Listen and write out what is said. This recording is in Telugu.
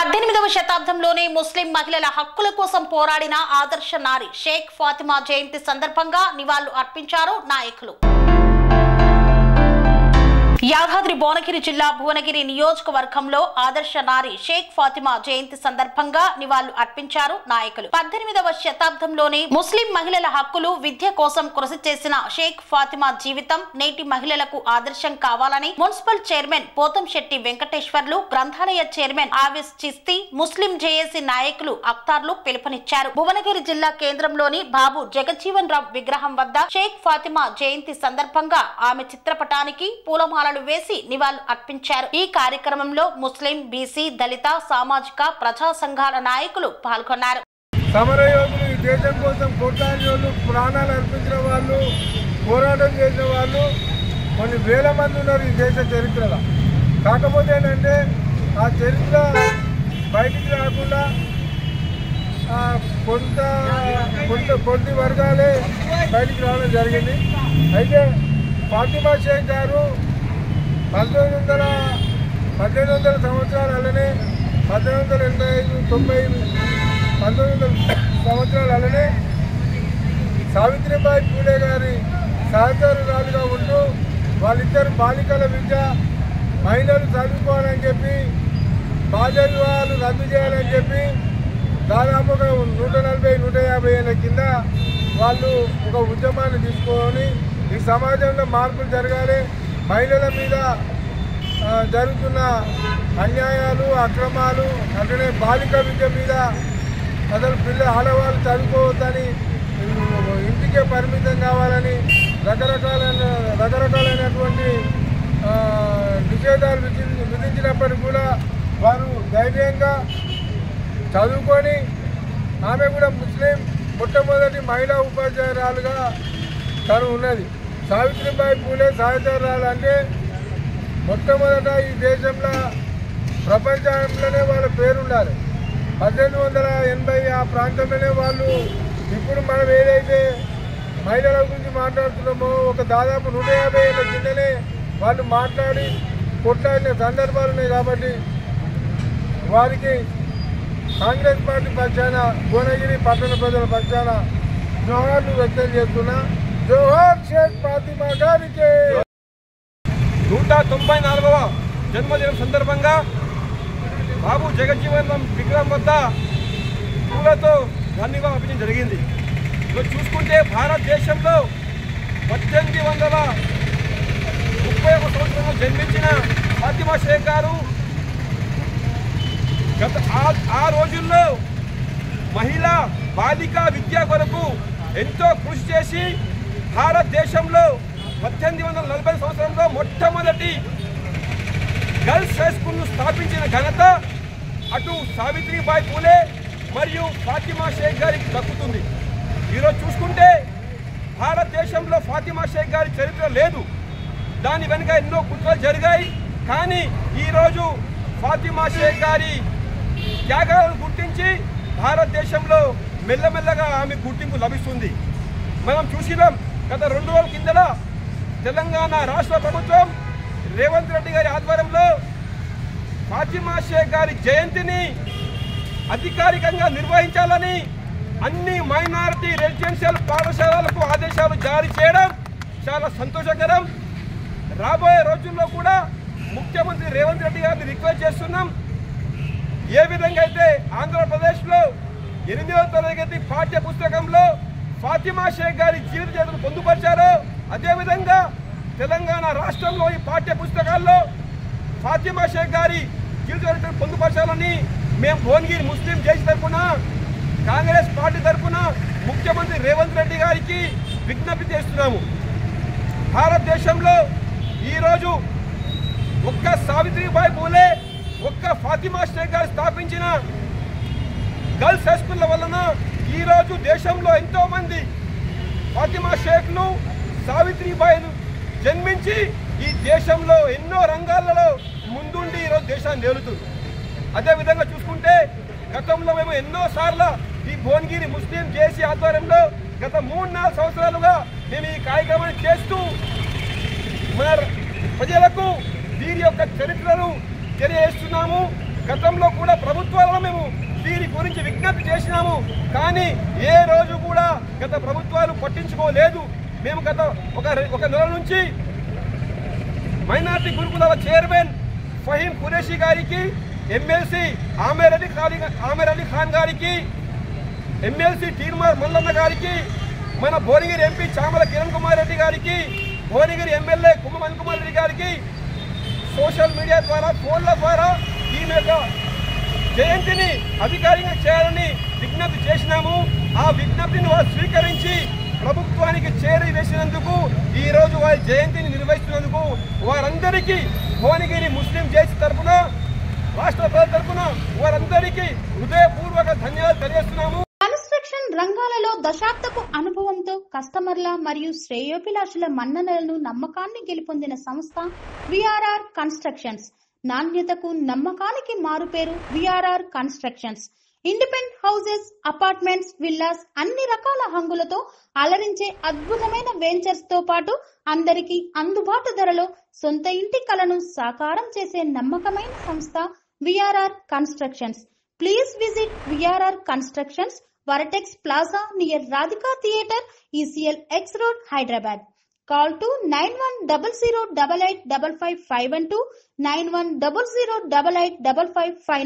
18వ శతాబ్దంలోనే ముస్లిం మహిళల హక్కుల కోసం పోరాడిన ఆదర్శ నారి షేక్ ఫాతిమా జయంతి సందర్భంగా నివాళులు అర్పించారు నాయకులు. యాదాద్రి భువనగిరి జిల్లా భువనగిరి నియోజకవర్గంలో ఆదర్శ నారి షేక్ ఫాతిమా జయంతి సందర్భంగా నివాళులు అర్పించారు నాయకులు. 18వ శతాబ్దంలోనే ముస్లిం మహిళల హక్కులు విద్య కోసం కృషి చేసిన షేక్ ఫాతిమా జీవితం నేటి మహిళలకు ఆదర్శం కావాలని మున్సిపల్ చైర్మన్ పోతంశెట్టి వెంకటేశ్వర్లు, గ్రంథాలయ చైర్మన్ ఆవిస్ చిస్తి, ముస్లిం జేఏసీ నాయకులు అఖ్తార్లు పిలుపునిచ్చారు. భువనగిరి జిల్లా కేంద్రంలోని బాబు జగజ్జీవన్ రామ్ విగ్రహం వద్ద షేక్ ఫాతిమా జయంతి సందర్భంగా ఆమె చిత్రపటానికి పూలమాల వేసి నివాళులు అర్పించారు. ఈ కార్యక్రమంలో ముస్లిం, బీసీ, దళిత, సామాజిక, ప్రజా సంఘాల నాయకులు పాల్గొన్నారు. సమరయోగులు ఈ దేశం కోసం కొట్లాడిన ప్రాణాలు అర్పించిన వాళ్ళు, పోరాటం చేసిన వాళ్ళు కొన్ని వేల మంది ఉన్నారు ఈ దేశ చరిత్రలో. కాకపోతే ఏంటంటే ఆ చరిత్ర బయటికి రాకుండా కొన్ని వర్గాలే బయటికి రావడం జరిగింది. అయితే ఫాతిమా షేక్ గారు 1800 సంవత్సరాలనే 1885, 90, 1900 సంవత్సరాలనే సావిత్రిబాయి పూలే గారి సహచరురాలుగా ఉంటూ వాళ్ళిద్దరు బాలికల విద్య, మహిళలు చదువుకోవాలని చెప్పి బాల్య వివాహాలు రద్దు చేయాలని చెప్పి దాదాపుగా 140-150 ఏళ్ళ కింద వాళ్ళు ఒక ఉద్యమాన్ని తీసుకొని ఈ సమాజంలో మార్పులు జరగాలి, మహిళల మీద జరుగుతున్న అన్యాయాలు, అక్రమాలు, అట్లనే బాలిక విద్య మీద అసలు ఆడవాళ్ళు చదువుకోవద్దని, ఇంటికే పరిమితం కావాలని రకరకాలైనటువంటి నిషేధాలు విధించినప్పటికీ కూడా వారు ధైర్యంగా చదువుకొని ఆమె కూడా ముస్లిం మొట్టమొదటి మహిళా ఉపాధ్యాయురాలుగా తను ఉన్నది. సావిత్రిబాయి పూలే సహచరురాలు అంటే మొట్టమొదట ఈ దేశంలో ప్రపంచంలోనే వాళ్ళ పేరుండాలి. 1880 ఆ ప్రాంతంలోనే వాళ్ళు ఇప్పుడు మనం ఏదైతే మహిళల గురించి మాట్లాడుతున్నామో ఒక దాదాపు 150 ఏళ్ళ కిందనే వాళ్ళు మాట్లాడి కొట్లాడిన సందర్భాలు ఉన్నాయి. కాబట్టి వారికి కాంగ్రెస్ పార్టీ పక్షాన, భువనగిరి పట్టణ ప్రజల పక్షాన జోహార్లు వ్యక్తం చేస్తున్నా. జోహార్ షేక్ ఫాతిమా గారికి. 194వ జన్మదినం సందర్భంగా బాబు జగజ్జీవన్ రామ్ విగ్రహం వద్ద పూలతో ధన్యవాదం అర్పించడం జరిగింది. చూసుకుంటే భారతదేశంలో 1831 సంవత్సరంలో జన్మించిన ఫాతిమా షేక్ గారు ఆ రోజుల్లో మహిళా బాలిక విద్య కొరకు ఎంతో కృషి చేసి భారతదేశంలో 1840 సంవత్సరంలో మొట్టమొదటి గర్ల్స్ హై స్కూల్ను స్థాపించిన ఘనత అటు సావిత్రిబాయి పూలే మరియు ఫాతిమా షేక్ గారికి దక్కుతుంది. ఈరోజు చూసుకుంటే భారతదేశంలో ఫాతిమా షేక్ గారి చరిత్ర లేదు, దాని వెనుక ఎన్నో కుట్రలు జరిగాయి. కానీ ఈరోజు ఫాతిమా షేక్ గారి త్యాగాలను గుర్తించి భారతదేశంలో మెల్లమెల్లగా ఆమె గుర్తింపు లభిస్తుంది. మనం చూసినాం గత 2 రోజుల కిందట తెలంగాణ రాష్ట్ర ప్రభుత్వం రేవంత్ రెడ్డి గారి ఆధ్వర్యంలో ఫాతిమా షేక్ గారి జయంతిని అధికారికంగా నిర్వహించాలని అన్ని మైనారిటీ రెసిడెన్షియల్ పాఠశాలలకు ఆదేశాలు జారీ చేయడం చాలా సంతోషకరం. రాబోయే రోజుల్లో కూడా ముఖ్యమంత్రి రేవంత్ రెడ్డి గారిని రిక్వెస్ట్ చేస్తున్నాం. ఏ విధంగా అయితే ఆంధ్రప్రదేశ్లో 8వ తరగతి పాఠ్య పుస్తకంలో ఫాతిమా షేక్ గారి జీవిత చరిత్రను పొందుపరిచారో అదేవిధంగా తెలంగాణ రాష్ట్రంలో ఈ పాఠ్య పుస్తకాల్లో ఫాతిమా షేక్ గారి జీవిత చరిత్రను పొందుపరచాలని మేము భువనగిరి ముస్లిం జేఏసీ తరఫున, కాంగ్రెస్ పార్టీ తరఫున ముఖ్యమంత్రి రేవంత్ రెడ్డి గారికి విజ్ఞప్తి చేస్తున్నాము. భారతదేశంలో ఈరోజు ఒక్క సావిత్రిబాయి పూలే, ఒక్క ఫాతిమా షేక్ గారు స్థాపించిన గర్ల్స్ హై స్కూళ్ళ వలన ఈరోజు దేశంలో ఎంతోమంది ఫాతిమా షేక్లు, సావిత్రిబాయిలు జన్మించి ఈ దేశంలో ఎన్నో రంగాలలో ముందుండి ఈరోజు దేశాన్ని నేలుతుంది. అదేవిధంగా చూసుకుంటే గతంలో మేము ఎన్నోసార్లు ఈ భువనగిరి ముస్లిం జేఏసీ ఆధ్వర్యంలో గత 3-4 సంవత్సరాలుగా మేము ఈ కార్యక్రమాన్ని చేస్తూ మన ప్రజలకు వీరి యొక్క చరిత్రను తెలియజేస్తున్నాము. గతంలో కూడా ప్రభుత్వాలను మేము దీని గురించి విజ్ఞప్తి చేసినాము. కానీ ఏ రోజు కూడా గత ప్రభుత్వాలు పట్టించుకోలేదు. మేము గత ఒక నెల నుంచి మైనార్టీ గురుకులాల చైర్మన్ ఫహీం ఖురేషీ గారికి, ఎమ్మెల్సీ ఆమెర్ అలీ ఖాన్ గారికి, ఎమ్మెల్సీ తీర్మార్ మల్లన్న గారికి, మన భువనగిరి ఎంపీ చామల కిరణ్ కుమార్ రెడ్డి గారికి, భువనగిరి ఎమ్మెల్యే కుమ్మమన్ కుమార్ రెడ్డి గారికి సోషల్ మీడియా ద్వారా, ఫోన్ల ద్వారా ఈమె యొక్క జయంతిని అధికారికంగా చేయాలని విజ్ఞప్తి చేసినాము. ఆ విజ్ఞప్తిని వారు స్వీకరించి ప్రభుత్వానికి చేరవేసినందుకు, ఈ రోజు వారి జయంతిని నిర్వహిస్తున్నందుకు వారందరికీ భువనగిరి ముస్లిం జేసీ తరఫున, రాష్ట్ర ప్రజల తరఫున వారందరికీ హృదయపూర్వక ధన్యవాదాలు తెలియజేస్తున్నాము. కన్స్ట్రక్షన్ రంగాలలో దశాబ్దపు అనుభవంతో కస్టమర్ల మరియు శ్రేయోభిలాషుల మన్ననలను, నమ్మకాన్ని గెలుపొందిన సంస్థ విఆర్ఆర్ కన్స్ట్రక్షన్స్. నాణ్యతకు, నమ్మకానికి మారుపేరు VRR constructions. Independent houses, apartments, villas, అన్ని రకాల హంగులతో అలరించే అద్భుతమైన వెంచర్స్ తో పాటు అందరికీ అందుబాటు ధరలో సొంత ఇంటి కలను సాకారం చేసే నమ్మకమైన సంస్థ VRR constructions. Please visit VRR Constructions, Varatex Plaza near Radhika Theatre, ECL X Road, Hyderabad. Call to 910088555512, 9100885559.